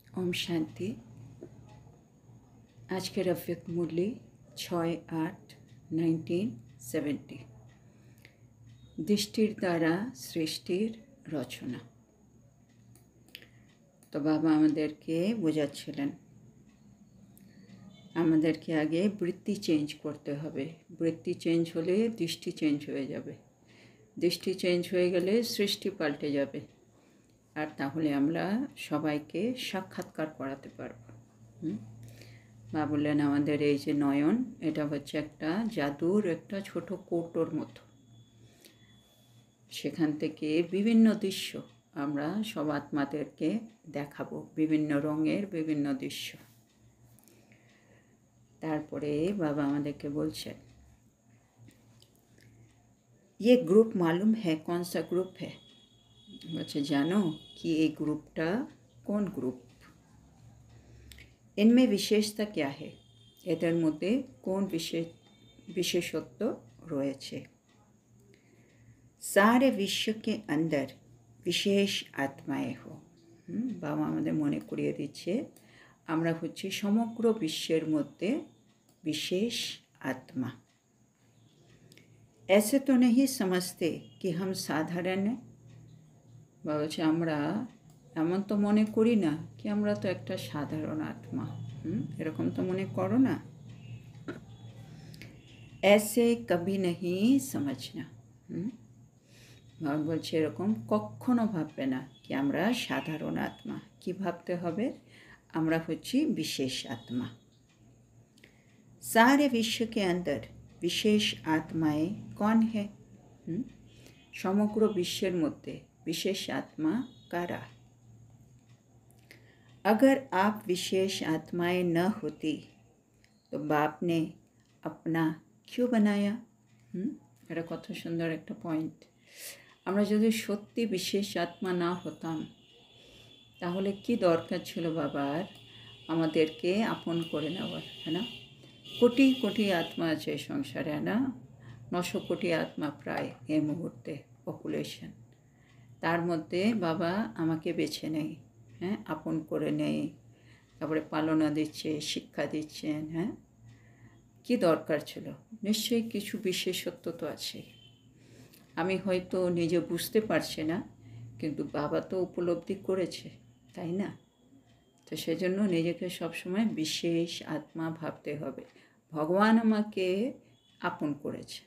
ओम शांति। आज के रफ़्यत मुरली 6-8-1970 दृष्टिर द्वारा सृष्टिर रचना। तो बाबा আমাদেরকে বোঝাচ্ছিলেন আমাদেরকে আগে বৃত্তি চেঞ্জ করতে হবে। বৃত্তি চেঞ্জ হলে দৃষ্টি চেঞ্জ হয়ে যাবে, দৃষ্টি চেঞ্জ হয়ে গেলে সৃষ্টি পাল্টে যাবে, আর তাহলে আমরা সবাইকে সাক্ষাৎকার করাতে পারব। বা বললেন আমাদের এই যে নয়ন, এটা হচ্ছে একটা জাদুর একটা ছোট কৌটোর মতো। সেখান থেকে বিভিন্ন দৃশ্য আমরা সব আত্মাদেরকে দেখাবো, বিভিন্ন রঙের বিভিন্ন দৃশ্য। তারপরে বাবা আমাদেরকে বলছেন, ये ग्रुप मालूम है कौन सा ग्रुप है? बच्चे जानो कि ये ग्रुपटा कौन ग्रुप, इनमें विशेषता क्या है, एদের মধ্যে কোন विशेषत्व রয়েছে। सारे विश्व के अंदर विशेष आत्माएं हो। বাবা আমাদের মনে করিয়ে দিচ্ছে আমরা হচ্ছি সমগ্র বিশ্বের মধ্যে विशेष आत्मा। ऐसे तो नहीं समझते कि हम साधारण हैं। बाबा बलছে আমরা এমন তো মনে করি না কি আমরা তো একটা সাধারণ আত্মা। এরকম তো মনে করো না। ऐसे कभी नहीं समझना। বাবা বলছে এরকম কখনো ভাববে না কি আমরা সাধারণ আত্মা। কি ভাবতে হবে? আমরা হচ্ছি বিশেষ আত্মা। सारे विश्व के अंदर विशेष आत्माएं कौन है? समग्र विश्वेर मध्य विशेष आत्मा कारा? अगर आप विशेष आत्माएं न होती तो बाप ने अपना क्यों बनाया? এটা কত সুন্দর একটা পয়েন্ট। আমরা যদি সত্যি বিশেষ আত্মা না হতাম তাহলে কি দরকার ছিল বাবার আমাদেরকে আপন করে নেওয়ার, है ना? কোটি কোটি আত্মা আছে সংসারে, না 900 কোটি আত্মা প্রায় এই মুহূর্তে পপুলেশন। তার মধ্যে বাবা আমাকে বেছে নেই, আপন করে নেই, তারপরে পালনা দিচ্ছে, শিক্ষা দিচ্ছেন। কি দরকার ছিল? নিশ্চয়ই কিছু বিশেষত্ব তো আছে। আমি হয়তো নিজে বুঝতে পারছি না, কিন্তু বাবা তো উপলব্ধি করেছে, তাই না? তো সেজন্য নিজেকে সবসময় বিশেষ আত্মা ভাবতে হবে। ভগবান আমাকে আপন করেছে,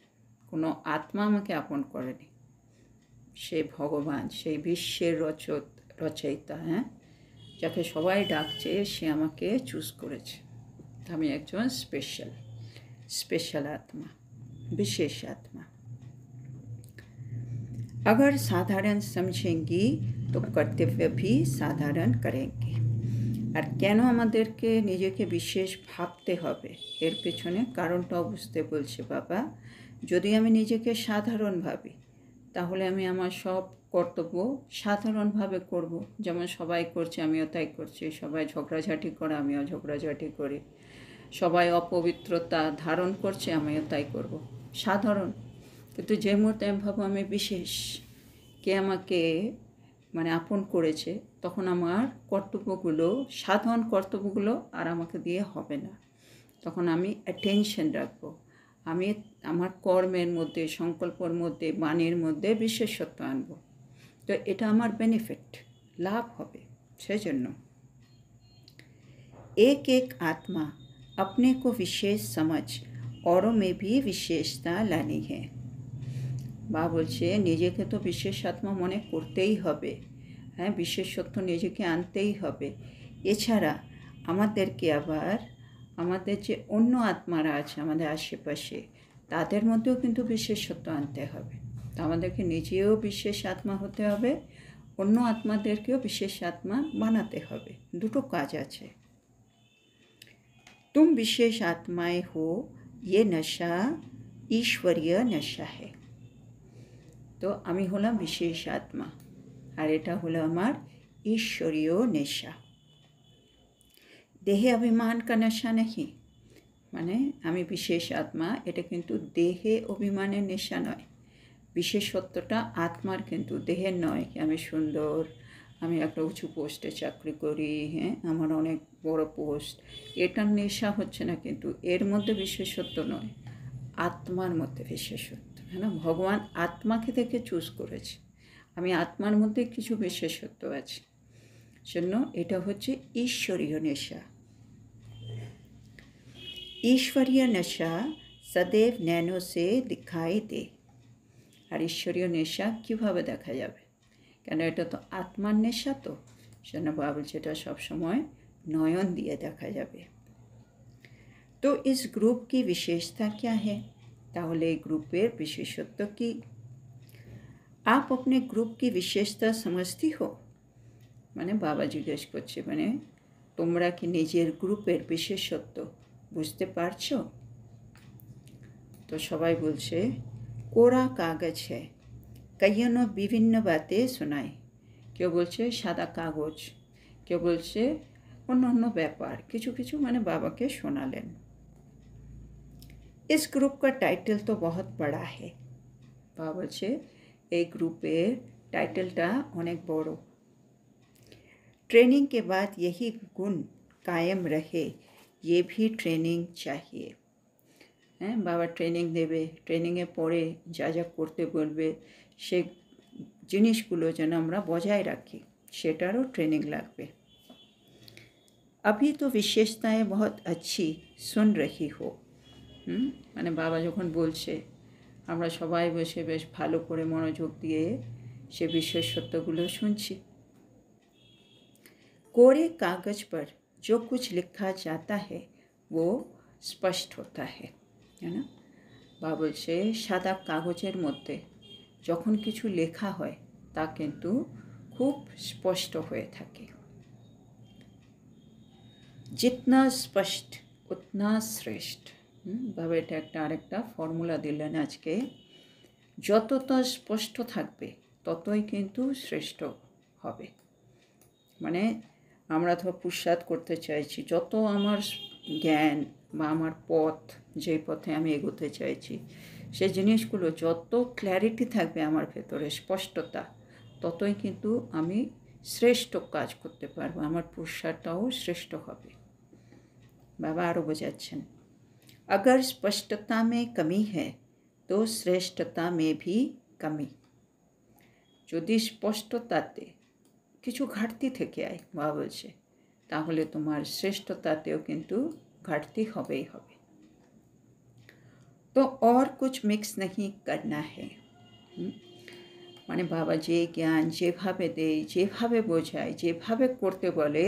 কোনো আত্মা আমাকে আপন করেনি। সে ভগবান, সেই বিশ্বের রচয়িতা, যাকে সবাই ডাকছে, সে আমাকে চুজ করেছে। আমি একজন স্পেশাল आत्मा, विशेष आत्मा। अगर साधारण समझेंगी तो कर्तव्य भी साधारण करेंगे। আর কেন আমাদেরকে নিজেকে বিশেষ ভাবতে হবে এর পেছনে কারণটাও বুঝতে বলছে বাবা। যদি আমি নিজেকে সাধারণ ভাবি তাহলে আমি আমার সব কর্তব্য সাধারণভাবে করব, যেমন সবাই করছে আমিও তাই করছি। সবাই ঝগড়াঝাটি করে আমিও ঝগড়াঝাটি করি। সবাই অপবিত্রতা ধারণ করছে আমিও তাই করব, সাধারণ। কিন্তু যে মুহূর্তে আমি ভাবো আমি বিশেষ, কে আমাকে আপন করেছে, তখন আমার কর্তব্যগুলো, সাধারণ কর্তব্যগুলো আর আমাকে দিয়ে হবে না। তখন আমি অ্যাটেনশন রাখবো, আমি আমার কর্মের মধ্যে, সংকল্পের মধ্যে, বাণীর মধ্যে বিশেষত্ব আনবো। তো এটা আমার বেনিফিট, লাভ হবে। সেজন্য एक एक आत्मा अपने को विशेष समझ औरों में भी विशेषता लानी है। বা বলছে নিজেকে তো বিশেষ আত্মা মনে করতেই হবে, বিশেষত্ব নিজেকে আনতেই হবে। এছাড়া আমাদেরকে আবার আমাদের যে অন্য আত্মারা আছে আমাদের আশেপাশে, তাদের মধ্যেও কিন্তু বিশেষত্ব আনতে হবে। তো আমাদেরকে নিজেও বিশেষ আত্মা হতে হবে, অন্য আত্মাদেরকেও বিশেষ আত্মা বানাতে হবে। দুটো কাজ আছে। तुम विशेष आत्माएं हो, ये नशा ईश्वरीय नशा है। তো আমি হলাম বিশেষ আত্মা, আর এটা হলো আমার ঈশ্বরীয় নেশা। দেহে অভিমান কা নেশা নেই, আমি বিশেষ আত্মা, এটা কিন্তু দেহে অভিমানের নেশা নয়। বিশেষত্বটা আত্মার, কিন্তু দেহের নয়। আমি সুন্দর, আমি একটা উঁচু পোস্টে চাকরি করি, হ্যাঁ, আমার অনেক বড় পোস্ট, এটার নেশা হচ্ছে না, কিন্তু এর মধ্যে বিশেষত্ব নয়, আত্মার মধ্যে বিশেষত্ব, হ্যাঁ না? ভগবান আত্মাকে থেকে চুজ করেছে, আমি আত্মার মধ্যে কিছু বিশেষত্ব আছে, জন্য এটা হচ্ছে ঈশ্বরীয় নেশা। ईश्वरीय नशा सदैव नैनो से दिखाई दे। আর ঈশ্বরীয় নেশা কীভাবে দেখা যাবে, কেন এটা তো আত্মার নেশা, তো সেজন্য বাবা বলছে এটা সবসময় নয়ন দিয়ে দেখা যাবে। তো इस ग्रुप की विशेषता क्या है, তাহলে এই গ্রুপের বিশেষত্ব কি? आप अपने ग्रुप की विशेषता समझती हो, মানে বাবা জিজ্ঞেস করছে, মানে তোমরা কি নিজের গ্রুপের বিশেষত্ব বুঝতে পারছো? তো সবাই বলছে কোরা কাগজ হ্যায়, কইयों ने বিভিন্ন বাতেं শোনায়, কেউ বলছে সাদা কাগজ, কেউ বলছে অন্য অন্য ব্যাপার কিছু কিছু মানে বাবাকে শোনালেন। इस ग्रुप का टाइटल तो बहुत बड़ा है, বাবা বলছে এই গ্রুপের টাইটেলটা অনেক বড়। ट्रेनिंग के बाद यही गुण कायम रहे, ये भी ट्रेनिंग चाहिए। হ্যাঁ, বাবা ট্রেনিং দেবে, ট্রেনিংয়ে পরে যা যা করতে বলবে সেই জিনিসগুলো যেন আমরা বজায় রাখি, সেটারও ট্রেনিং লাগবে। अभी तो विशेषताएं बहुत अच्छी सुन रही हो, মানে বাবা যখন বলছে আমরা সবাই বসে বেশ ভালো করে মনোযোগ দিয়ে সে বিশেষত্বগুলো শুনছি। कोरे कागज पर जो कुछ लिखा जाता है वो स्पष्ट होता है, है ना? বাবা বলছে সাদা কাগজের মধ্যে যখন কিছু লেখা হয় তা কিন্তু খুব স্পষ্ট হয়ে থাকে। जितना स्पष्ट उतना श्रेष्ठ, বাবা এটা একটা আরেকটা ফর্মুলা দিলেন আজকে, যতটা স্পষ্ট থাকবে ততই কিন্তু শ্রেষ্ঠ হবে। মানে আমরা তো পুরুষার্থ করতে চাইছি, যত আমার জ্ঞান বা আমার পথ, যে পথে আমি এগোতে চাইছি সেই জিনিসগুলো যত ক্ল্যারিটি থাকবে আমার ভেতরে, স্পষ্টতা, ততই কিন্তু আমি শ্রেষ্ঠ কাজ করতে পারবো, আমার পুরুষার্থটাও শ্রেষ্ঠ হবে। বাবা আরও বোঝাচ্ছেন, अगर स्पष्टता में कमी है तो श्रेष्ठता में भी कमी, যদি স্পষ্টতাতে কিছু ঘাটতি থেকে আয়, বাবা বলছে, তাহলে তোমার শ্রেষ্ঠতাতেও কিন্তু ঘাটতি হবেই হবে। তো और कुछ मिक्स नहीं करना है, মানে বাবা যে জ্ঞান যেভাবে দেয়, যেভাবে বোঝায়, যেভাবে করতে বলে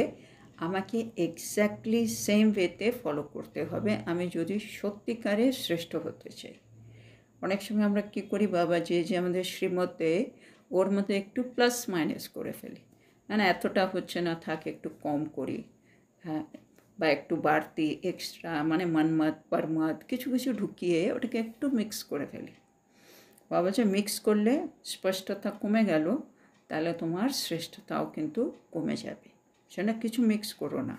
আমাকে এক্স্যাক্টলি সেম ওয়েতে ফলো করতে হবে, আমি যদি সত্যিকারে শ্রেষ্ঠ হতে চাই। অনেক সময় আমরা কী করি, বাবা যে যে আমাদের শ্রীমতে ওর মধ্যে একটু প্লাস মাইনাস করে ফেলি, মানে এতটা হচ্ছে না, থাক একটু কম করি, হ্যাঁ, বা একটু বাড়তি এক্সট্রা, মানে মনমত পরমত কিছু কিছু ঢুকিয়ে ওটাকে একটু মিক্স করে ফেলি। বাবা যে মিক্স করলে স্পষ্টতা কমে গেল, তাহলে তোমার শ্রেষ্ঠতাও কিন্তু কমে যাবে, সেটা কিছু মিক্স করো না।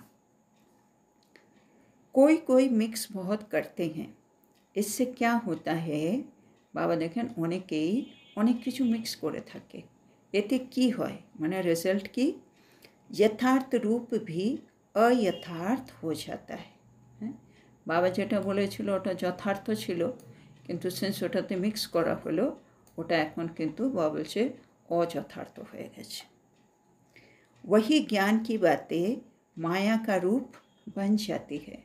कोई कोई मिक्स बहुत करते हैं, इससे क्या होता है, বাবা দেখেন অনেকেই অনেক কিছু মিক্স করে থাকে, এতে কি হয়, মানে রেজাল্ট কি, यथार्थ रूप भी अयथार्थ हो जाता है। হ্যাঁ, বাবা যেটা বলেছিল ওটা যথার্থ ছিল, কিন্তু সেন্স ওটাতে মিক্স করা হলো, ওটা এখন কিন্তু বাবা বলছে অযথার্থ হয়ে গেছে। वही ज्ञान की बातें माया का रूप बन जाती है,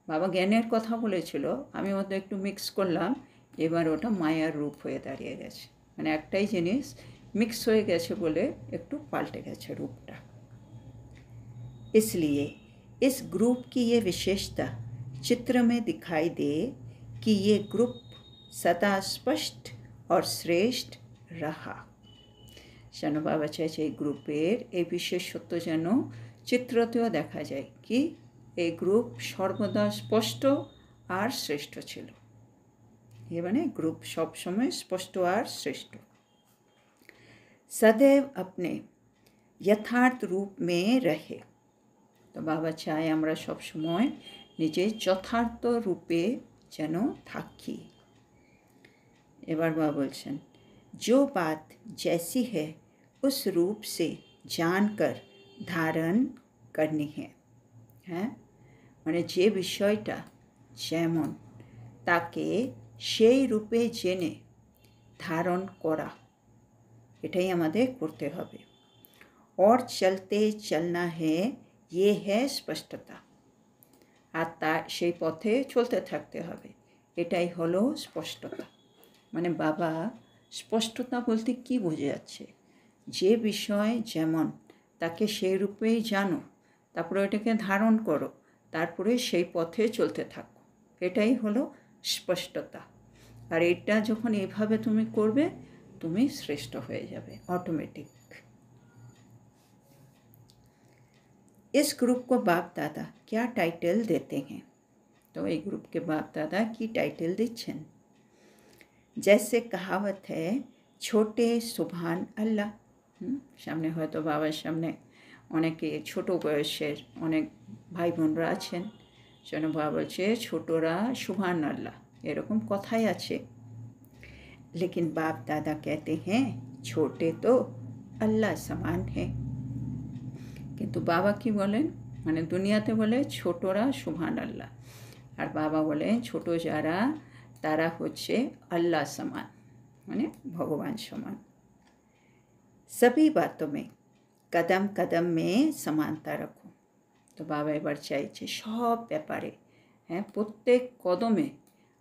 বাবা জ্ঞানের কথা বলেছিল, আমি ওদের একটু মিক্স করলাম, এবার ওটা মায়ার রূপ হয়ে দাঁড়িয়ে গেছে, মানে একটাই জিনিস মিক্স হয়ে গেছে বলে একটু পাল্টে গেছে রূপটা। इसलिए इस ग्रुप की ये विशेषता चित्र में दिखाई दे कि ये ग्रुप सदा स्पष्ट और श्रेष्ठ रहा। যেন বাবা চাইছে এই গ্রুপের এই বিশেষত্ব যেন চিত্রতেও দেখা যায়, কি এই গ্রুপ সর্বদা স্পষ্ট আর শ্রেষ্ঠ ছিল, এ মানে গ্রুপ সবসময় স্পষ্ট আর শ্রেষ্ঠ। सदैव अपने यथार्थ रूप में रहे, তো বাবা চায় আমরা সবসময় নিজের যথার্থ রূপে যেন থাকি। এবার বাবা বলছেন, जो बात जैसी है उस रूप से जानकर धारण करनी है। হ্যাঁ, মানে যে বিষয়টা যেমন তাকে সেই রূপে জেনে ধারণ করা, এটাই আমাদের করতে হবে। और चलते चलना है, ये है স্পষ্টতা। আর তা সেই পথে চলতে থাকতে হবে, এটাই হলো স্পষ্টতা। মানে বাবা স্পষ্টতা বলতে কী বোঝাচ্ছে? যে বিষয় যেমন তাকে সেই রূপেই জানো, তারপরে ওটাকে ধারণ করো, তারপরে সেই পথে চলতে থাকো, এটাই হলো স্পষ্টতা। আর এটা যখন এভাবে তুমি করবে, তুমি শ্রেষ্ঠ হয়ে যাবে অটোমেটিক। इस ग्रुप को बाप दादा क्या टाइटल देते हैं? तो ये ग्रुप के बाप दादा की टाइटल दिच्छेन। जैसे कहावत है, छोटे सुभान अल्लाह। सामने হয়তো বাবার সামনে অনেকে ছোট বয়সের অনেক ভাই বোনরা আছেন, যেন বাবা বলছে ছোটরা সুবহান আল্লাহ, এরকম কথাই আছে। लेकिन बाप दादा कहते हैं छोटे तो अल्लाह समान है। কিন্তু বাবা কি বলেন? মানে দুনিয়াতে বলে ছোটরা সুবহান আল্লাহ, আর বাবা বলে ছোট যারা তারা হচ্ছে আল্লাহ সমান, মানে ভগবান সমান। सभी बातों में कदम कदम में समानता रखो। তো বাবা এবার চাইছে সব ব্যাপারে, হ্যাঁ, প্রত্যেক কদমে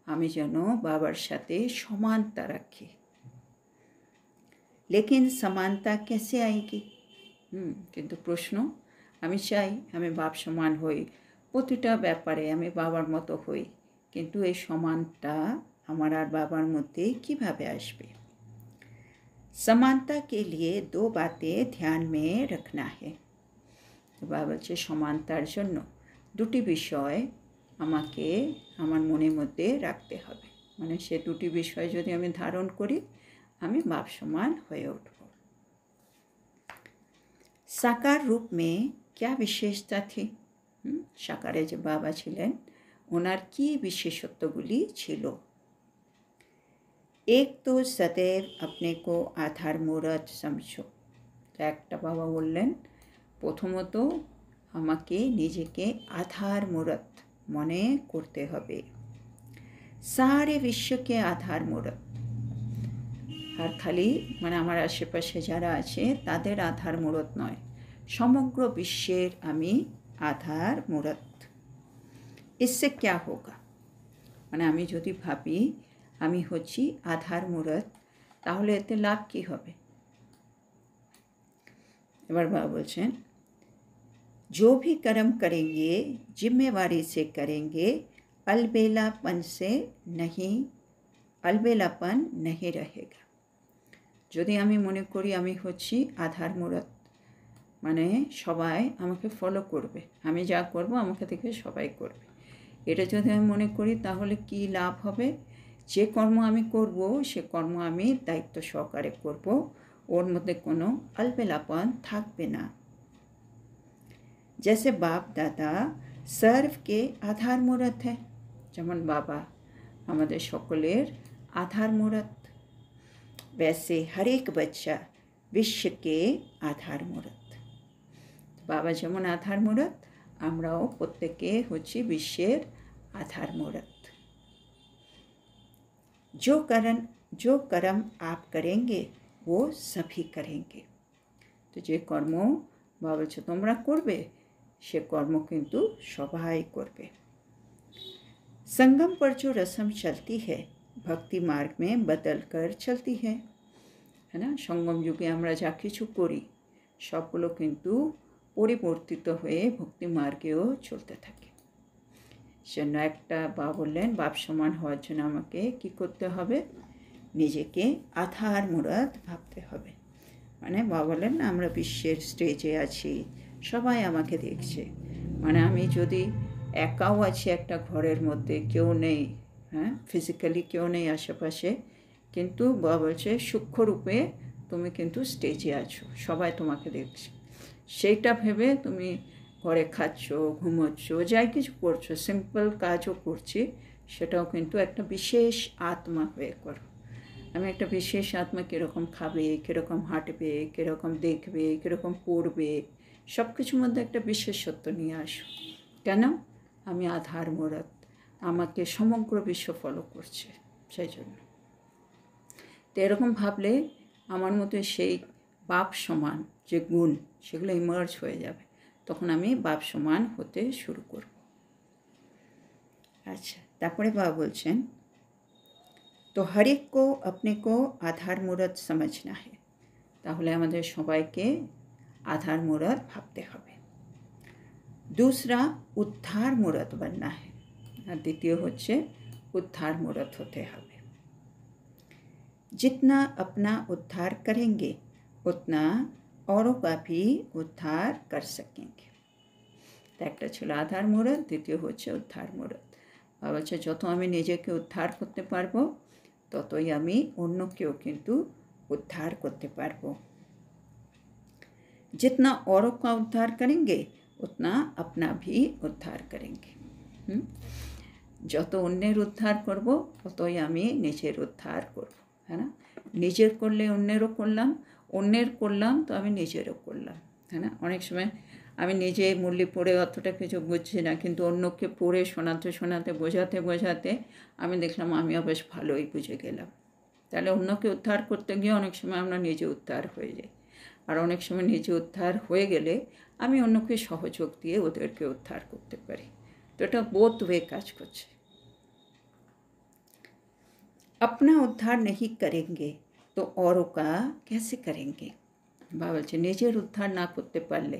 আমি যেন বাবার সাথে সমানতা রাখি। लेकिन समानता कैसे आएगी? কিন্তু প্রশ্ন, আমি চাই আমি বাপ সমান হই, প্রতিটা ব্যাপারে আমি বাবার মতো হই, কিন্তু এই সমানটা আমার আর বাবার মধ্যে কিভাবে আসবে? समानता के लिए दो बातें ध्यान में रखना है। বাবা বলছে সমানতার জন্য দুটি বিষয় আমাকে আমার মনের মধ্যে রাখতে হবে। মানে সে দুটি বিষয় যদি আমি ধারণ করি, আমি বাপ সমান হয়ে উঠব। साकार रूप में क्या विशेषता थी? সাকারে যে বাবা ছিলেন, ওনার কি বিশেষত্বগুলি ছিল? एक तो सदैव अपने को आधार मूर्त समझो। তো একটা বাবা বললেন, প্রথমত আমাকে নিজেকে আধার মূরত মনে করতে হবে। সারে বিশ্বকে আধার মূরত, আর খালি মানে আমার আশেপাশে যারা আছে তাদের আধার মূরত নয়, সমগ্র বিশ্বের আমি আধার মূরত। इससे क्या होगा? মানে আমি যদি ভাবি আমি হচ্ছি আধার মূরত, তাহলে এতে লাভ কী হবে? এবার বাবা বলছেন, जो भी कर्म करेंगे जिम्मेवारी से करेंगे, अलबेलापन नहीं रहेगा। যদি আমি মনে করি আমি হচ্ছি আধার মূরত, মানে সবাই আমাকে ফলো করবে, আমি যা করব আমাকে থেকে সবাই করবে, এটা যদি আমি মনে করি, তাহলে কি লাভ হবে? যে কর্ম আমি করব সে কর্ম আমি দায়িত্ব সহকারে করব, ওর মধ্যে কোনো আলবেলাপন থাকবে না। जैसे बाप दादा सर्व के आधार मूर्त है, যেমন বাবা আমাদের সকলের আধার মূরত, वैसे हर एक बच्चा विश्व के आधार मूर्त। বাবা যেমন আধার মূরত, আমরাও প্রত্যেকে হচ্ছি বিশ্বের আধার মূরত। जो कर्म आप करेंगे वो सभी करेंगे। তো যে কর্ম বাবা বলছে তোমরা করবে, সে কর্ম কিন্তু সবাই করবে। संगम पर जो रस्म चलती है भक्ति मार्ग में बदल कर चलती है, है ना? সঙ্গম যুগে আমরা যা কিছু করি সবগুলো কিন্তু পরিবর্তিত হয়ে ভক্তি মার্গেও চলতে থাকে। সেজন্য একটা বাবা বললেন, বাপ সমান হওয়ার জন্য আমাকে কি করতে হবে? নিজেকে আধার মূরত ভাবতে হবে। মানে বাবা বললেন না, আমরা বিশ্বের স্টেজে আছি, সবাই আমাকে দেখছে, মানে আমি যদি একাও আছি একটা ঘরের মধ্যে, কেউ নেই, হ্যাঁ, ফিজিক্যালি কেউ নেই আশেপাশে, কিন্তু বাবা বলছে সূক্ষ্মরূপে তুমি কিন্তু স্টেজে আছো, সবাই তোমাকে দেখছে। সেইটা ভেবে তুমি ঘরে খাচ্ছ, ঘুমোচ্ছ, যাই কিছু করছো, সিম্পল কাজও করছি, সেটাও কিন্তু একটা বিশেষ আত্মা হয়ে করো। আমি একটা বিশেষ আত্মা কীরকম খাবে, কীরকম হাঁটবে, কীরকম দেখবে, কীরকম পড়বে, সব কিছুর মধ্যে একটা বিশেষত্ব নিয়ে আসো। কেন? আমি আধার মূরত, আমাকে সমগ্র বিশ্ব ফলো করছে, সেই জন্য। তো এরকম ভাবলে আমার মধ্যে সেই বাপ সমান যে গুণ, সেগুলো ইমার্জ হয়ে যাবে। তখন আমি বাপ সমান হতে শুরু করব। আচ্ছা, তারপরে বাবা বলছেন, তো हर एक को अपने को आधार मूर्त समझना है। তাহলে আমাদের সবাইকে आधार मूर्त ভাবতে হবে। दूसरा उद्धार मूर्त बनना है, আর দ্বিতীয় হচ্ছে उद्धार मूर्त হতে হবে। जितना अपना उद्धार करेंगे उतना औरों का भी उद्धार कर सकेंगे। তো একটা ছিল আধার মূরত, দ্বিতীয় হচ্ছে উদ্ধার মূরত। বলছে যত আমি নিজেকে উদ্ধার করতে পারবো ততই আমি অন্যকেও কিন্তু উদ্ধার করতে পারবো। जितना औरों का उद्धार करेंगे उतना अपना भी उद्धार करेंगे। যত অন্যের উদ্ধার করব ততই আমি নিজের উদ্ধার করব, হ্যাঁ না? নিজের করলে অন্যেরও করলাম, অন্যের করলাম তো আমি নিজেরও করলাম, হ্যাঁ না? অনেক সময় আমি নিজে মুরলি পড়ে অতটা কিছু বুঝছি না, কিন্তু অন্যকে পড়ে শোনাতে শোনাতে বোঝাতে বোঝাতে আমি দেখলাম আমিও বেশ ভালোই বুঝে গেলাম। তাহলে অন্যকে উদ্ধার করতে গিয়ে অনেক সময় আমরা নিজে উদ্ধার হয়ে যাই, আর অনেক সময় নিজে উদ্ধার হয়ে গেলে আমি অন্যকে সহযোগ দিয়ে ওদেরকে উদ্ধার করতে পারি। তো এটা বোথ ওয়ে কাজ করছে। अपना उद्धार नहीं करेंगे तो औरों का कैसे करेंगे। বাবা বলছে নিজের উদ্ধার না করতে পারলে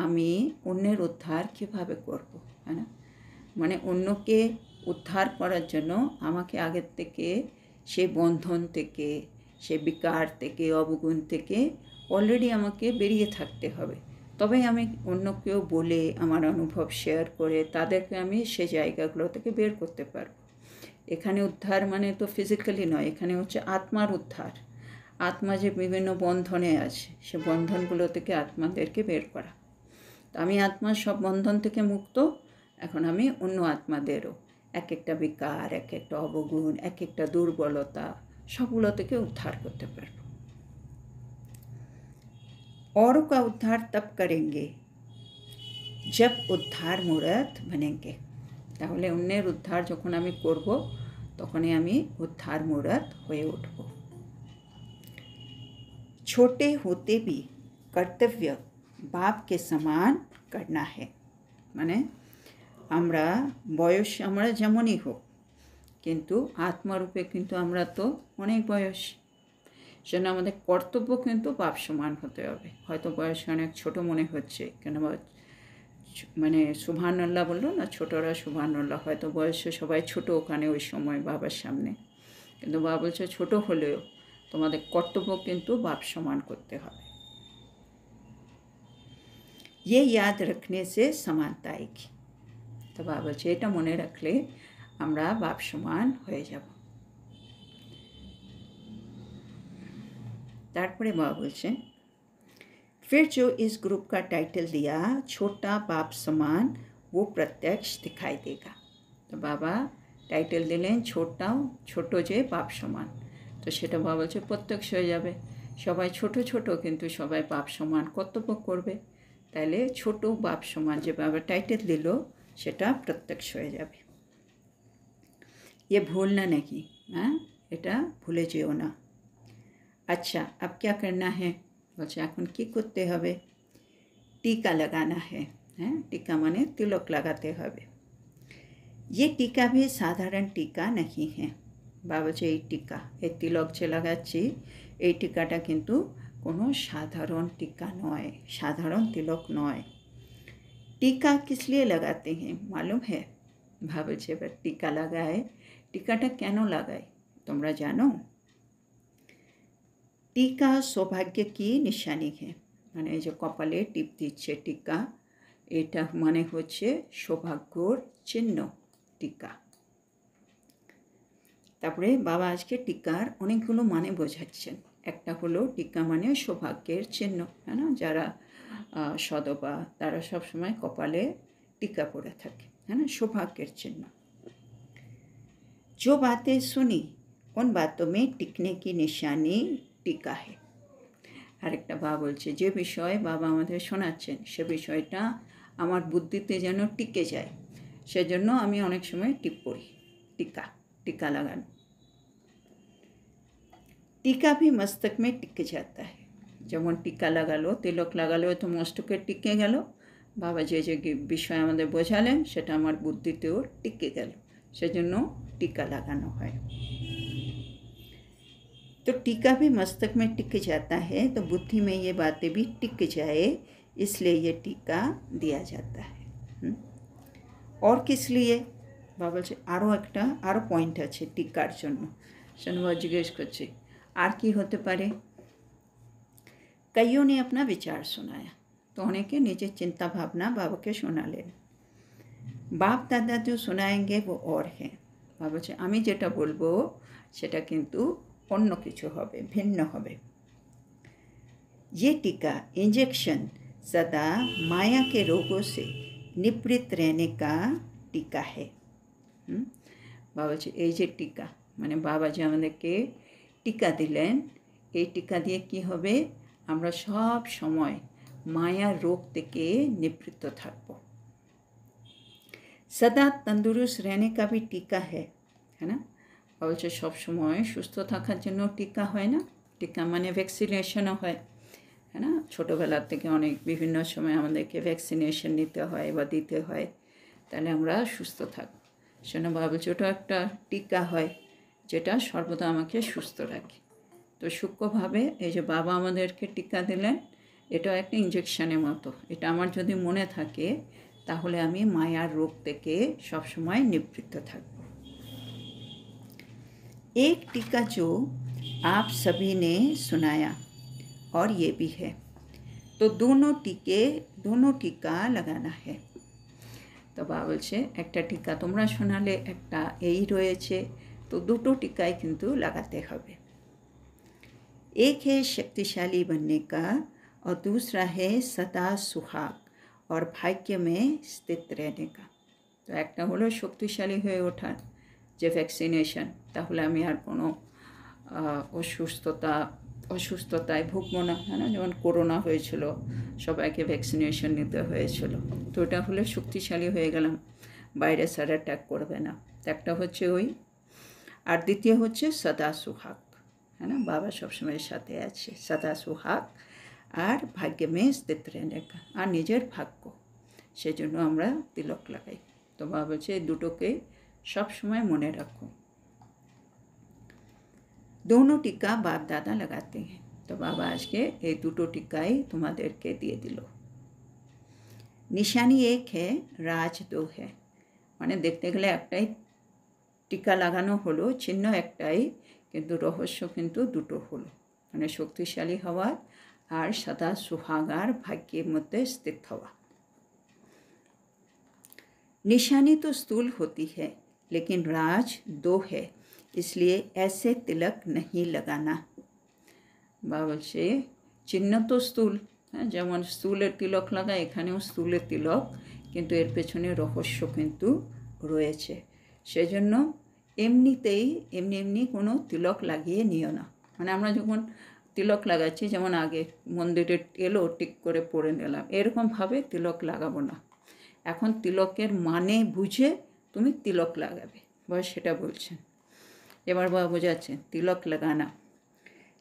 আমি অন্যের উদ্ধার কীভাবে করব, হ্যাঁ না? মানে অন্যকে উদ্ধার করার জন্য আমাকে আগের থেকে সেই বন্ধন থেকে, সে বিকার থেকে, অবগুণ থেকে অলরেডি আমাকে বেরিয়ে থাকতে হবে। তবে আমি অন্যকেও বলে আমার অনুভব শেয়ার করে তাদেরকে আমি সে জায়গাগুলো থেকে বের করতে পারব। এখানে উদ্ধার মানে তো ফিজিক্যালি নয়, এখানে হচ্ছে আত্মার উদ্ধার। আত্মা যে বিভিন্ন বন্ধনে আছে, সে বন্ধনগুলো থেকে আত্মাদেরকে বের করা। তো আমি আত্মার সব বন্ধন থেকে মুক্ত, এখন আমি অন্য আত্মাদেরও এক একটা বিকার, এক একটা অবগুণ, এক একটা দুর্বলতা, সবগুলো থেকে উদ্ধার করতে পারব। औरों का उद्धार तब करेंगे जब उद्धार मूर्त बनेंगे। তাহলে অন্যের উদ্ধার যখন আমি করব তখনই আমি उद्धार मूर्त হয়ে উঠব। छोटे होते भी कर्तव्य बाप के समान करना है। মানে আমরা বয়স আমরা যেমনই হোক, কিন্তু আত্মারূপে কিন্তু আমরা তো অনেক বয়স, সেজন্য আমাদের কর্তব্য কিন্তু বাপ সমান হতে হবে। হয়তো বয়সে অনেক ছোট মনে হচ্ছে, কেন মানে সুবহানাল্লাহ বললো না, ছোটরা সুবহানাল্লাহ, হয়তো বয়সে সবাই ছোট ওখানে ওই সময় বাবার সামনে, কিন্তু বাবা বলছে ছোট হলেও তোমাদের কর্তব্য কিন্তু বাপ সমান করতে হবে। ये याद रखने से समानता आएगी। তো বাবা বলছে এটা মনে রাখলে আমরা বাপ সমান হয়ে যাব। তারপরে বাবা বলছেন, फिर जो इस ग्रुप का टाइटल दिया छोटा बाप समान वो प्रत्यक्ष दिखाई देगा। তো বাবা টাইটেল দিলেন ছোট যে বাপ সমান, তো সেটা বাবা বলছে প্রত্যক্ষ হয়ে যাবে। সবাই ছোট ছোট, কিন্তু সবাই বাপ সমান কর্তব্য করবে, তাহলে ছোট বাপ সমান যে বাবা টাইটেল দিল সেটা প্রত্যক্ষ হয়ে যাবে। ये भूलना नहीं, हाँ এটা ভুলে যেও না। अच्छा अब क्या करना है, বলছে এখন কি করতে হবে। टीका लगाना है, হ্যাঁ टीका মানে তিলক লাগাতে হবে। ये टीका भी साधारण टीका नहीं है। বাবা বলছে এই টিকা, এই তিলক যে লাগাচ্ছি এই টিকাটা কিন্তু কোনো সাধারণ টিকা নয়, সাধারণ তিলক নয়। टीका किस लिए लगाते हैं मालूम है। বাবা বলছে এবার টিকা লাগায়, টিকাটা কেন লাগায় তোমরা জানো। टीका सौभाग्य की निशानी है, মানে এই যে কপালে টিপ দিচ্ছে টিকা, এটা মানে হচ্ছে সৌভাগ্যর চিহ্ন টিকা। তারপরে বাবা আজকে টিকার অনেকগুলো মানে বোঝাচ্ছেন। একটা হলো টিকা মানে সৌভাগ্যের চিহ্ন, হ্যাঁ না, যারা সদবা তারা সবসময় কপালে টিকা পরে থাকে, হ্যাঁ না, সৌভাগ্যের চিহ্ন। जो बातें सुनी उन बातों में टिकने की निशानी टीका है। আরেকটা বাবা বলছে, যে বিষয় বাবা আমাদের শোনাচ্ছেন সে বিষয়টা আমার বুদ্ধিতে যেন টিকে যায়, সেজন্য আমি অনেক সময় টিপ পড়ি। टीका, टीका लगाना। टीका भी मस्तक में टिक जाता है। যেমন টিকা লাগালো, তিলক লাগালো, তো মস্তকে টিকে গেল। বাবা যে যে বিষয় আমাদের বোঝালেন সেটা আমার বুদ্ধিতেও টিকে গেল, সেজন্য टीका লাগানো হয়। तो टीका भी मस्तक में टिक जाता है, तो बुद्धि में ये बातें भी टिक जाए, इसलिए ये टीका दिया जाता है। और किस लिए বাবা বলছে আরও পয়েন্ট আছে টিকার জন্য। শোনবা জিজ্ঞেস করছে আর কি হতে পারে। कईयों ने अपना विचार सुनाया, तो অনেকে নিজের চিন্তা ভাবনা বাবাকে শোনালেন। বাপ দাদা जो सुनाएंगे वो और है। বাবা বলছে আমি যেটা বলবো সেটা কিন্তু অন্য কিছু হবে, ভিন্ন হবে। ये टीका इंजेक्शन सदा माया के रोगों से निवृत्त रहने का टीका है। বাবা বলছে এই যে টিকা, মানে বাবা যে আমাদেরকে টিকা দিলেন, এই টিকা দিয়ে কি হবে, আমরা সব সময় মায়ার রোগ থেকে নিবৃত্ত থাকব। सदा तंदुरुस्त रहने का भी टीका है ना। বাবা বলছে সব সময় সুস্থ থাকার জন্য টিকা হয় না। টিকা মানে ভ্যাকসিনেশনও হয়, হ্যাঁ না। ছোটোবেলার থেকে অনেক বিভিন্ন সময় আমাদেরকে ভ্যাকসিনেশন নিতে হয় বা দিতে হয়, তাহলে আমরা সুস্থ থাকব। শোনো বাবা বলছে ওটা একটা টিকা হয় যেটা সর্বদা আমাকে সুস্থ রাখে। তো সূক্ষ্মভাবে এই যে বাবা আমাদেরকে টিকা দিলেন, এটাও একটা ইঞ্জেকশনের মতো। এটা আমার যদি মনে থাকে তাহলে আমি মায়ার রোগ থেকে সবসময় নিবৃত্ত থাকব। एक टीका जो आप सभी ने सुनाया और ये भी है, तो दोनों टीका लगाना है। তো বাবা বলছে একটা টিকা তোমরা শোনালে, একটা এই রয়েছে, তো দুটো টিকাই কিন্তু লাগাতে হবে। एक है शक्तिशाली बनने का और दूसरा है सदा सुहाग और भाग्य में स्थित रहने का। তো একটা হলো শক্তিশালী হয়ে ওঠার যে ভ্যাকসিনেশন, তাহলে আমি আর কোনো অসুস্থতায় ভুগবো না, হ্যাঁ না। যেমন করোনা হয়েছিল, সবাইকে ভ্যাকসিনেশন নিতে হয়েছিল, তো ওটা হলে শক্তিশালী হয়ে গেলাম, ভাইরাস আর অ্যাটাক করবে না। একটা হচ্ছে ওই, আর দ্বিতীয় হচ্ছে সদা সুহাগ, হ্যাঁ না। বাবা সবসময় সাথে আছে, সদা সুহাগ আর ভাগ্য মে স্থিত रहने का, আর নিজের ভাগ্য, সেজন্য আমরা তিলক লাগাই। তো বাবা বলছে এই দুটোকে সবসময় মনে রাখো। दोनों टीका बाप दादा लगाते हैं, तो बाबा आज के ये দুটো টিকাই তোমাদেরকে দিয়ে দিল। নিশানি এক है, রাজ দো है, মানে দেখতে গেলে একটাই টিকা লাগানো হলো, চিহ্ন একটাই, কিন্তু রহস্য কিন্তু দুটো হলো, মানে শক্তিশালী হওয়া আর সদা সুহাগার ভাগ্যের মধ্যে স্থিত হওয়া। निशानी तो स्थूल होती है, लेकिन राज दो है, इसलिए ऐसे तिलक नहीं लगाना। বাবা বলছে চিহ্ন তো স্থূল, হ্যাঁ, যেমন স্থূলের তিলক লাগায়, এখানেও স্থূলের তিলক, কিন্তু এর পেছনে রহস্য কিন্তু রয়েছে, সেজন্য এমনি কোনো তিলক লাগিয়ে নিও না। মানে আমরা যখন তিলক লাগাচ্ছি, যেমন আগে মন্দিরে এলো টিক করে পড়ে নিলাম, এরকমভাবে তিলক লাগাবো না। এখন তিলকের মানে বুঝে তুমি তিলক লাগাবে, বাবা সেটা বলছেন। এবার বাবা বোঝাচ্ছেন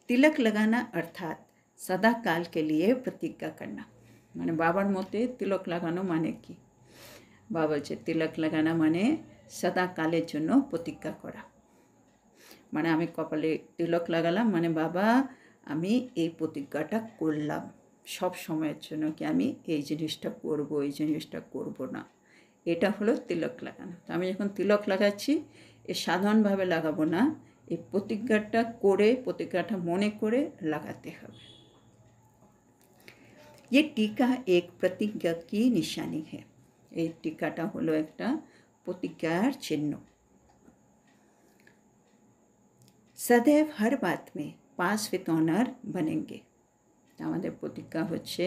तिलक लगाना अर्थात सदा काल के लिए प्रतिज्ञा करना। মানে বাবার মতে তিলক লাগানো মানে কি? বাবা বলছে তিলক লাগানো মানে সদা কালের জন্য প্রতিজ্ঞা করা। মানে আমি কপালে তিলক লাগালাম, মানে বাবা আমি এই প্রতিজ্ঞাটা করলাম সব সময়ের জন্য, কি আমি এই জিনিসটা করব, এই জিনিসটা করব না, এটা হলো তিলক লাগানো। তো আমি যখন তিলক লাগাচ্ছি, এ সাধারণভাবে লাগাবো না, এই প্রতিজ্ঞাটা করে, প্রতিজ্ঞাটা মনে করে লাগাতে হবে। ये टीका एक प्रतिज्ञा की निशानी है, এই টিকাটা হলো একটা প্রতিজ্ঞার চিহ্ন। सदैव हर बात में पास विथ ऑनर बनेंगे, আমাদের প্রতিজ্ঞা হচ্ছে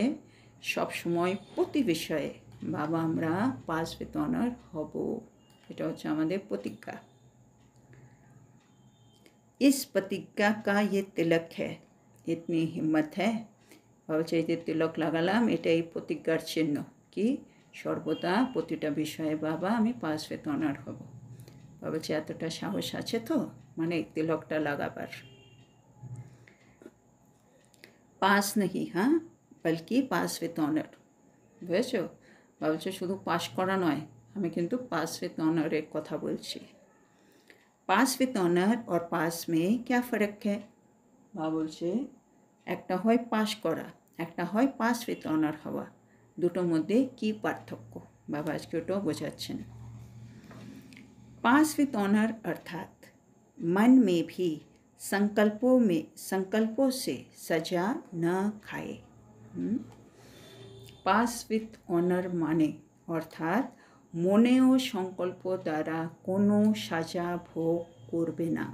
সব সময় প্রতি বিষয়ে বাবা আমরা পাস উইথ অনার হব, এটা হচ্ছে আমাদের প্রতিজ্ঞা। इस प्रतिज्ञा का ये तिलक है, इतनी हिम्मत है। बाबा বলছে এই যে তিলক লাগালাম এটাই প্রতিজ্ঞার চিহ্ন কি সর্বদা প্রতিটা বিষয়ে বাবা আমি পাস উইথ অনার হব। বাবা বলছে এতটা সাহস আছে তো মানে এই তিলকটা লাগাবার। পাস नहीं हाँ बल्कि पास विथ ऑनर। বুঝেছো? বাবা বলছে শুধু পাস করা নয়, আমি কিন্তু পাস উইথ অনারের কথা বলছি। পাস উইথ অনার और पास में क्या फ़र्क है? বাবা বলছে একটা হয় পাস করা, একটা হয় পাস উইথ অনার হওয়া, দুটোর মধ্যে কী পার্থক্য বাবা আজকে ওটাও বোঝাচ্ছেন। पास विथ ऑनर अर्थात मन में भी संकल्पों से सजा न खाए। पास विथ ऑनर माने अर्थात मने ও সংকল্প দ্বারা কোনো সাজা ভোগ করবে না।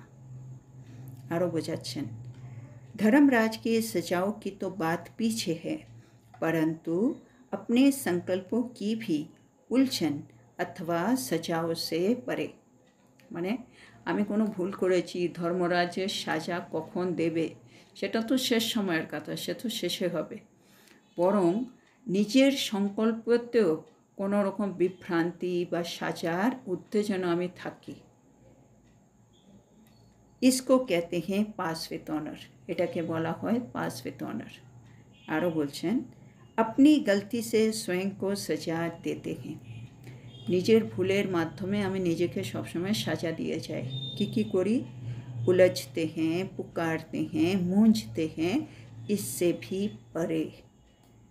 আরও বোঝাচ্ছেন धर्मराज की सजाओं की तो बात पीछे है, परंतु अपने संकल्पों की भी उलझन अथवा सजाओं से परे। মানে আমি কোনো ভুল করেছি, ধর্মরাজের সাজা কখন দেবে সেটা তো শেষ সময়ের কথা, সে তো শেষে হবে, বরং নিজের সংকল্পতেও কোনো রকম বিভ্রান্তি বা সাজার উত্তেজনা আমি থাকি। इसको कहते हैं पास विथ ऑनर, এটাকে বলা হয় পাস विथ ऑनर। আরও বলছেন अपनी गलती से स्वयं को सजा देते हैं। নিজের ভুলের মাধ্যমে আমি নিজেকে সবসময় সাজা দিয়ে যাই। কি করি? उलझते हैं, पुकारते हैं, मूंझते हैं, इससे भी परे।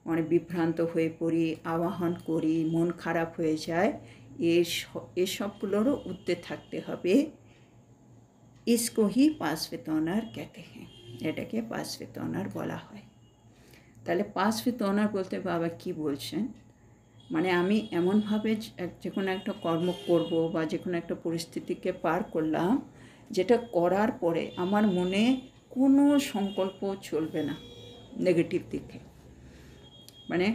মানে বিভ্রান্ত হয়ে পড়ি, আবাহন করি, মন খারাপ হয়ে যায়, এসবগুলোরও ঊর্ধ্বে থাকতে হবে। इसको ही पास विथ ऑनर कहते हैं, এটাকে পাস উইথ অনার বলা হয়। তাহলে পাস উইথ অনার বলতে বাবা কি বলছেন, মানে আমি এমনভাবে যে কোনো একটা কর্ম করব বা যে কোনো একটা পরিস্থিতিকে পার করলাম যেটা করার পরে আমার মনে কোনো সংকল্প চলবে না নেগেটিভ দিকে। মানে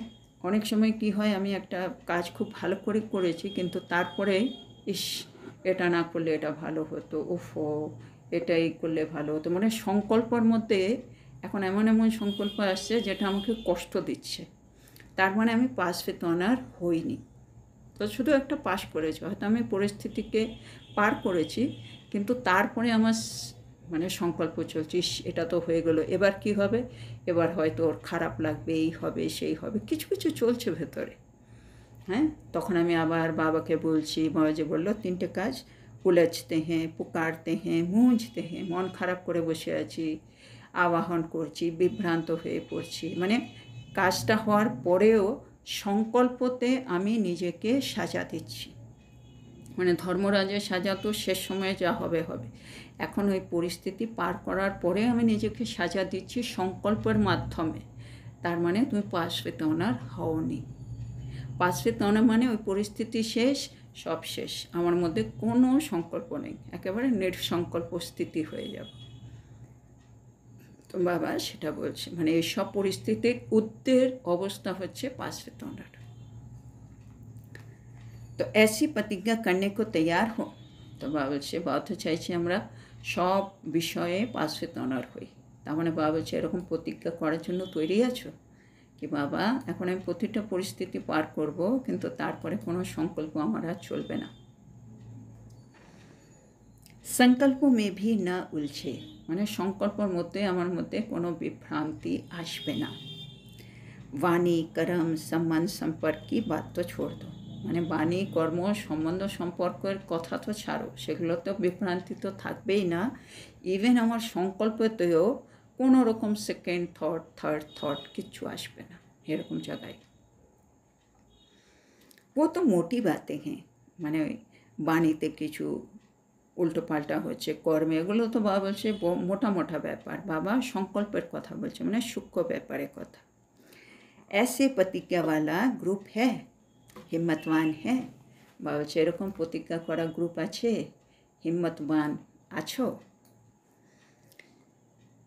অনেক সময় কি হয়, আমি একটা কাজ খুব ভালো করে করেছি কিন্তু তারপরে ইস এটা না করলে এটা ভালো হতো, ওফো এটাই করলে ভালো হতো, মানে সংকল্পর মধ্যে এখন এমন এমন সংকল্প আসছে যেটা আমাকে কষ্ট দিচ্ছে, তার মানে আমি পাস উইথ অনার হইনি। তো শুধু একটা পাস করেছি, হয়তো আমি পরিস্থিতিকে পার করেছি কিন্তু তারপরে আমার মানে সংকল্প চলছে এটা তো হয়ে গেলো, এবার কি হবে, এবার হয়তো ওর খারাপ লাগবে, এই হবে সেই হবে, কিছু কিছু চলছে ভেতরে। হ্যাঁ, তখন আমি আবার বাবাকে বলছি, বাবা যে বললো তিনটে কাজ, উলঝতে হ্যাঁ, পুকারতে হ্যাঁ, মুঁঝতে হ্যাঁ, মন খারাপ করে বসে আছি, আবাহন করছি, বিভ্রান্ত হয়ে পড়ছি, মানে কাজটা হওয়ার পরেও সংকল্পতে আমি নিজেকে সাজা দিচ্ছি। মানে ধর্মরাজের সাজা তো শেষ সময়ে যা হবে হবে, এখন ওই পরিস্থিতি পার করার পরে আমি নিজেকে সাজা দিচ্ছি সংকল্পের মাধ্যমে। তার মানে তুমি পাস উইথ অনার হওনি। পাস উইথ অনার মানে ওই পরিস্থিতি শেষ, সব শেষ, আমার মধ্যে কোনো সংকল্প নেই, একেবারে নির্সংকল্প স্থিতি হয়ে যাবে। তো বাবা সেটা বলছে, মানে এইসব পরিস্থিতির ঊর্ধ্বের অবস্থা হচ্ছে पास विथ ऑनर। তো ऐसी प्रतिज्ञा करने को तैयार हो। তো বাবা বলছে বাবা তো চাইছি আমরা সব বিষয়ে पास विथ ऑनर হই। তার মানে বাবা বলছে এরকম প্রতিজ্ঞা করার জন্য তৈরি আছো कि बाबा এখন আমি প্রতিটা পরিস্থিতি পার করব কিন্তু তারপরে কোনো সংকল্প আমার আর চলবে না। সংকল্প में भी न उलझे, মানে সংকল্পের মধ্যে আমার মধ্যে কোনো বিভ্রান্তি আসবে না। वाणी कर्म संबंध संपर्क की बात तो छोड़ दो, মানে বাণী কর্ম সম্বন্ধ সম্পর্কের কথা তো ছাড়ো, সেগুলো তো বিভ্রান্তি তো থাকবেই না। ইভেন আমার সংকল্পতেও কোনো রকম সেকেন্ড থট থার্ড থট কিচ্ছু আসবে না এরকম জায়গায়। ও তো মোটি বাতে হ্যাঁ, মানে ওই বাণীতে কিছু উল্টো পাল্টা হচ্ছে, কর্মে, এগুলো তো বাবা বলছে মোটা মোটা ব্যাপার, বাবা সংকল্পের কথা বলছে, মানে সূক্ষ্ম ব্যাপারের কথা। ऐसे प्रतिज्ञा वाला ग्रुप है, हिम्मतवान है। বাবা বলছে এরকম প্রতিজ্ঞা করা গ্রুপ আছে, हिम्मतवान আছো।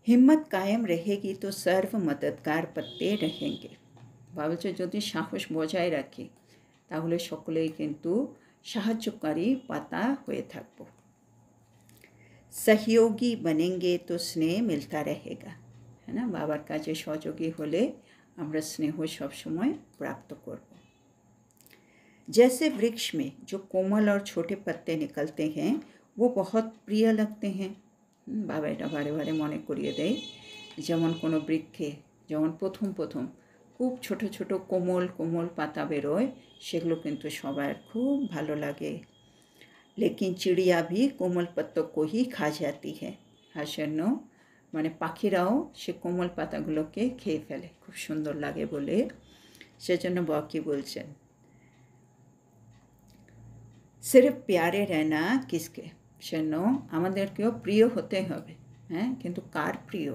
हिम्मत कायम रहेगी तो सर्व मददगार पत्ते रहेंगे। বাবা বলছে যদি সাহস বজায় রাখি তাহলে সকলেই কিন্তু সাহায্যকারী পাতা হয়ে থাকব। सहयोगी बनेंगे तो स्नेह मिलता रहेगा, है ना। बाबार काजे सहयोगी होले আমরা স্নেহ সবসময় प्राप्त করব। जैसे वृक्ष में जो कोमल और छोटे पत्ते निकलते हैं वो बहुत प्रिय लगते हैं। बाबा এটা বারে বারে মনে করিয়ে দেয়, যেমন কোনো বৃক্ষে যেমন প্রথম প্রথম খুব ছোট ছোট কোমল কোমল পাতা বেরোয়, সেগুলো কিন্তু সবার খুব ভালো লাগে। लेकिन चिड़िया भी कोमल पत्तों को ही खा जाती है। হাসেন মানে পাখিরাও সে কোমল পাতাগুলোকে খেয়ে ফেলে, খুব সুন্দর লাগে বলে। সেজন্য বাবা কি বলছেন, सिर्फ प्यारे रहना किसके, সেজন্য আমাদেরকেও প্রিয় হতে হবে। হ্যাঁ, কিন্তু কার প্রিয়?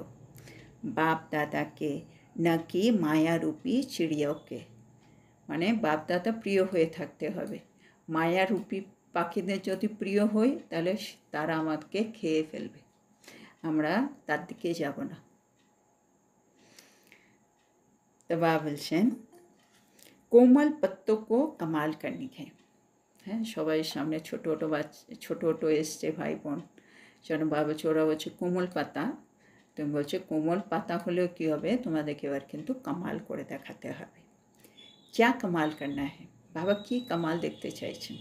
বাপ দাদাকে, নাকি মায়ারূপী চিড়িয়াকে। মানে বাপ দাদা প্রিয় হয়ে থাকতে হবে। মায়ারূপী পাখিদের যদি প্রিয় হই তাহলে তারা আমাদেরকে খেয়ে ফেলবে, আমরা তার দিকে যাব না। তো বাবা বলছেন কোমল পত্তों को कमाल करनी है। হ্যাঁ, সবাই সামনে ছোটো ছোটো এসছে ভাই বোন, যেন বাবা বলছে ওরা বলছে কোমল পাতা, তুমি বলছে কোমল পাতা হলেও কী হবে, তোমাদেরকে এবার কিন্তু কামাল করে দেখাতে হবে। क्या कमाल करना है? बाबा की कमाल देखते চাইছেন।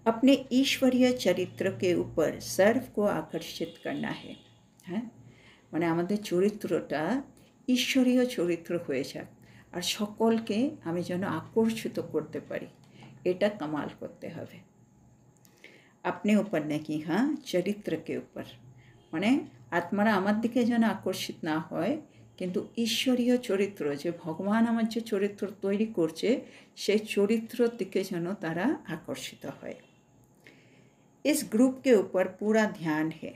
अपने ईश्वरीय चरित्र के ऊपर सर्व को आकर्षित करना है। হ্যাঁ, মানে আমাদের চরিত্রটা ঈশ্বরীয় চরিত্র হয়ে যাক, আর সকলকে আমি যেন আকর্ষিত করতে পারি, এটা कमाल করতে হবে। अपने ऊपर नहीं, हाँ चरित्र के ऊपर, মানে আত্মারা আমার দিকে যেন আকর্ষিত না হয়, কিন্তু ঈশ্বরীয় চরিত্র যে ভগবান আমার যে চরিত্র তৈরি করছে সেই চরিত্রর দিকে যেন তারা আকর্ষিত হয়। इस ग्रुप के ऊपर पूरा ध्यान है।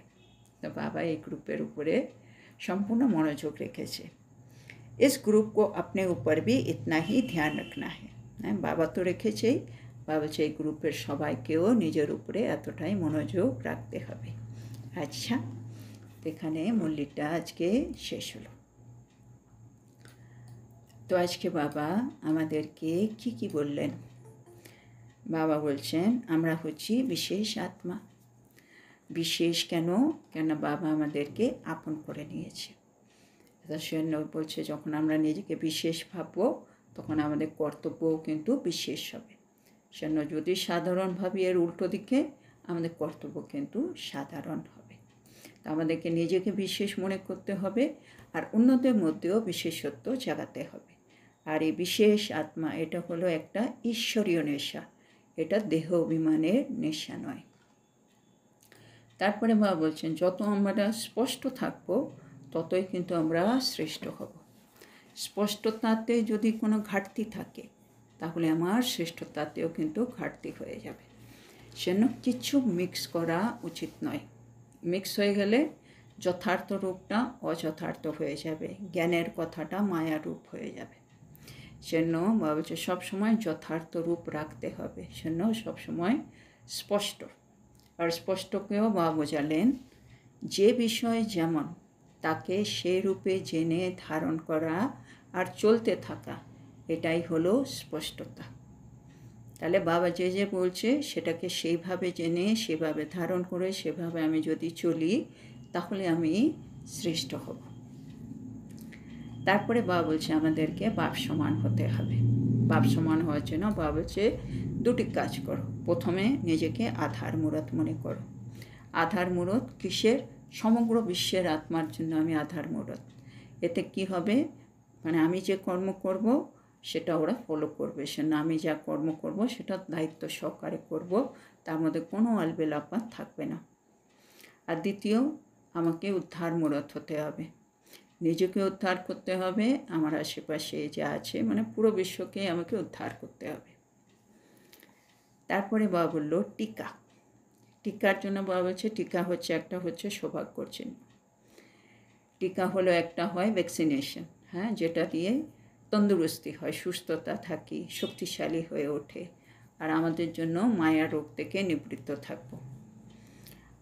तो बाबा এই গ্রুপের উপরে সম্পূর্ণ মনোযোগ রেখেছে। इस ग्रुप को अपने ऊपर भी इतना ही ध्यान रखना है। হ্যাঁ, বাবা তো রেখেছেই, বাবা বলছে এই গ্রুপের সবাইকেও নিজের উপরে এতটাই মনোযোগ রাখতে হবে। আচ্ছা, এখানে মল্লিটা আজকে শেষ হলো। তো আজকে বাবা আমাদেরকে কি কি বললেন? বাবা বলছেন আমরা হচ্ছি বিশেষ আত্মা। বিশেষ কেন? কেন বাবা আমাদেরকে আপন করে নিয়েছে। সেজন্য বলছে যখন আমরা নিজেকে বিশেষ ভাববো তখন আমাদের কর্তব্যও কিন্তু বিশেষ হবে। সেজন্য যদি সাধারণ ভাবি এর উল্টো দিকে, আমাদের কর্তব্য কিন্তু সাধারণ হবে। তো আমাদেরকে নিজেকে বিশেষ মনে করতে হবে, আর অন্যদের মধ্যেও বিশেষত্ব জাগাতে হবে। আর এই বিশেষ আত্মা এটা হলো একটা ঈশ্বরীয় নেশা, এটা দেহ অভিমানের নেশা নয়। তারপরে বাবা বলছেন যত আমরা স্পষ্ট থাকবো ততই কিন্তু আমরা শ্রেষ্ঠ হব। স্পষ্টতাতে যদি কোনো ঘাটতি থাকে তাহলে আমার শ্রেষ্ঠতাতেও কিন্তু ঘাটতি হয়ে যাবে। সেজন্য কিছু মিক্স করা উচিত নয়। মিক্স হয়ে গেলে যথার্থ রূপটা অযথার্থ হয়ে যাবে, জ্ঞানের কথাটা মায়া রূপ হয়ে যাবে। সেজন্য বাবা বলছে সবসময় যথার্থ রূপ রাখতে হবে, সেজন্য সবসময় স্পষ্ট। আর স্পষ্টকেও বাবা বোঝালেন যে বিষয় যেমন তাকে সে রূপে জেনে ধারণ করা আর চলতে থাকা, এটাই হলো স্পষ্টতা। তাহলে বাবা যে যে বলছে সেটাকে সেইভাবে জেনে সেভাবে ধারণ করে সেভাবে আমি যদি চলি তাহলে আমি শ্রেষ্ঠ হব। তারপরে বাবা বলছে আমাদেরকে বাপ সমান হতে হবে। বাপ সমান হওয়ার জন্য বাবা বলছে দুটি কাজ করো। প্রথমে নিজেকে আধার মূরত মনে করো। আধার মূরত কিসের? সমগ্র বিশ্বের আত্মার জন্য আমি আধার মূরত। এতে কি হবে, মানে আমি যে কর্ম করব সেটা ওরা ফলো করবে, সেজন্য আমি যা কর্ম করব সেটা দায়িত্ব সহকারে করব, তার মধ্যে কোনো আলবেলাপাত থাকবে না। আর দ্বিতীয়, আমাকে উদ্ধার মূরত হতে হবে। নিজেকে উদ্ধার করতে হবে, আমার আশেপাশে যা আছে মানে পুরো বিশ্বকে আমাকে উদ্ধার করতে হবে। তারপরে বাবা বলল টিকা। টিকার জন্য বাবা বলছে টিকা হচ্ছে একটা হচ্ছে সৌভাগ্যর চিহ্ন। টিকা হলো একটা হয় ভ্যাকসিনেশন, হ্যাঁ, যেটা দিয়ে তন্দুরস্তি হয়, সুস্থতা থাকি, শক্তিশালী হয়ে ওঠে, আর আমাদের জন্য মায়া রোগ থেকে নিবৃত্ত থাকবো।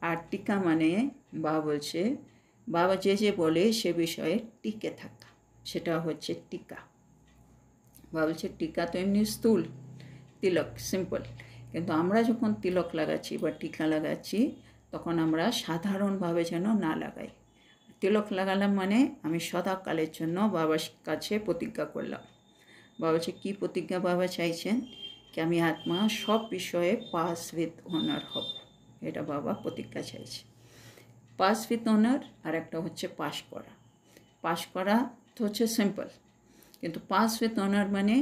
আর টিকা মানে বাবা বলছে বাবা যে যে বলে সে বিষয়ে টিকে থাকা, সেটা হচ্ছে টিকা। বাবা বলছে টিকা তো এমনি স্থূল, তিলক সিম্পল, কিন্তু আমরা যখন তিলক লাগাচ্ছি বা টিকা লাগাচ্ছি তো তখন আমরা সাধারণভাবে যেন না লাগাই। তিলক লাগালাম মানে আমি সদাকালের জন্য বাবার কাছে প্রতিজ্ঞা করলাম। বাবা বলছে, কী প্রতিজ্ঞা বাবা চাইছেন? কি আমি আত্মা সব বিষয়ে পাস উইথ অনার হব, এটা বাবা প্রতিজ্ঞা চাইছে। পাস উইথ অনার আর একটা হচ্ছে পাস করা। পাস করা তো হচ্ছে সিম্পল, কিন্তু পাস উইথ অনার মানে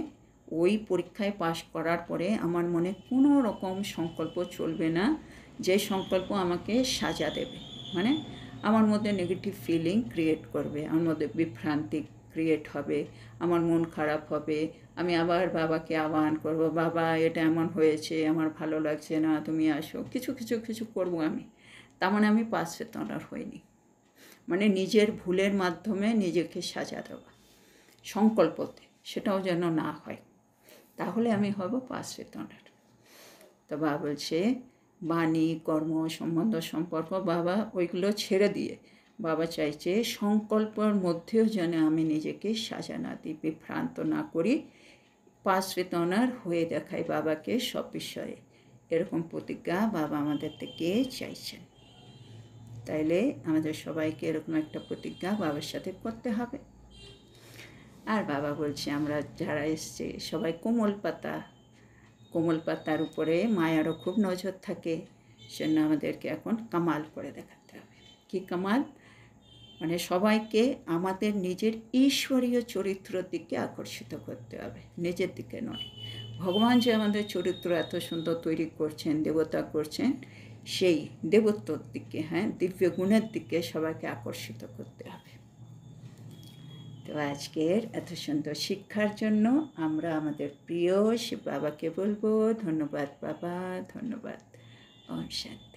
ওই পরীক্ষায় পাস করার পরে আমার মনে কোনো রকম সংকল্প চলবে না, যে সংকল্প আমাকে সাজা দেবে, মানে আমার মধ্যে নেগেটিভ ফিলিং ক্রিয়েট করবে, আমার মধ্যে বিভ্রান্তি ক্রিয়েট হবে, আমার মন খারাপ হবে, আমি আবার বাবাকে আহ্বান করব, বাবা এটা এমন হয়েছে, আমার ভালো লাগছে না, তুমি আসো, কিছু কিছু কিছু করবো আমি। তার মানে আমি পাস উইথ অনার হইনি, মানে নিজের ভুলের মাধ্যমে নিজেকে সাজা দেওয়া সংকল্পতে, সেটাও যেন না হয়, তাহলে আমি হব পাস উইথ অনার। তো বাবা বলছে বাণী, কর্ম, সম্বন্ধ, সম্পর্ক বাবা ওইগুলো ছেড়ে দিয়ে বাবা চাইছে সংকল্পের মধ্যেও যেন আমি নিজেকে সাজা না দিই, বিভ্রান্ত না করি, পাস উইথ অনার হয়ে দেখাই বাবাকে সব বিষয়ে। এরকম প্রতিজ্ঞা বাবা আমাদের থেকে চাইছেন। তাইলে আমাদের সবাইকে এরকম একটা প্রতিজ্ঞা বাবার সাথে করতে হবে। আর বাবা বলছে আমরা যারা এসছে সবাই কোমল পাতার উপরে মায়ারও খুব নজর থাকে, সেজন্য আমাদেরকে এখন কামাল করে দেখাতে হবে। কি কামাল? মানে সবাইকে আমাদের নিজের ঈশ্বরীয় চরিত্রের দিকে আকর্ষিত করতে হবে, নিজের দিকে নয়। ভগবান যে আমাদের চরিত্র এত সুন্দর তৈরি করছেন, দেবতা করছেন, সেই দেবত্বর দিকে, দিব্য গুণের দিকে সবাইকে আকর্ষিত করতে হবে। তো আজকের এত সুন্দর শিক্ষার জন্য আমরা আমাদের প্রিয় শিব বাবাকে বলবো ধন্যবাদ বাবা, ধন্যবাদ। ওম শান্তি।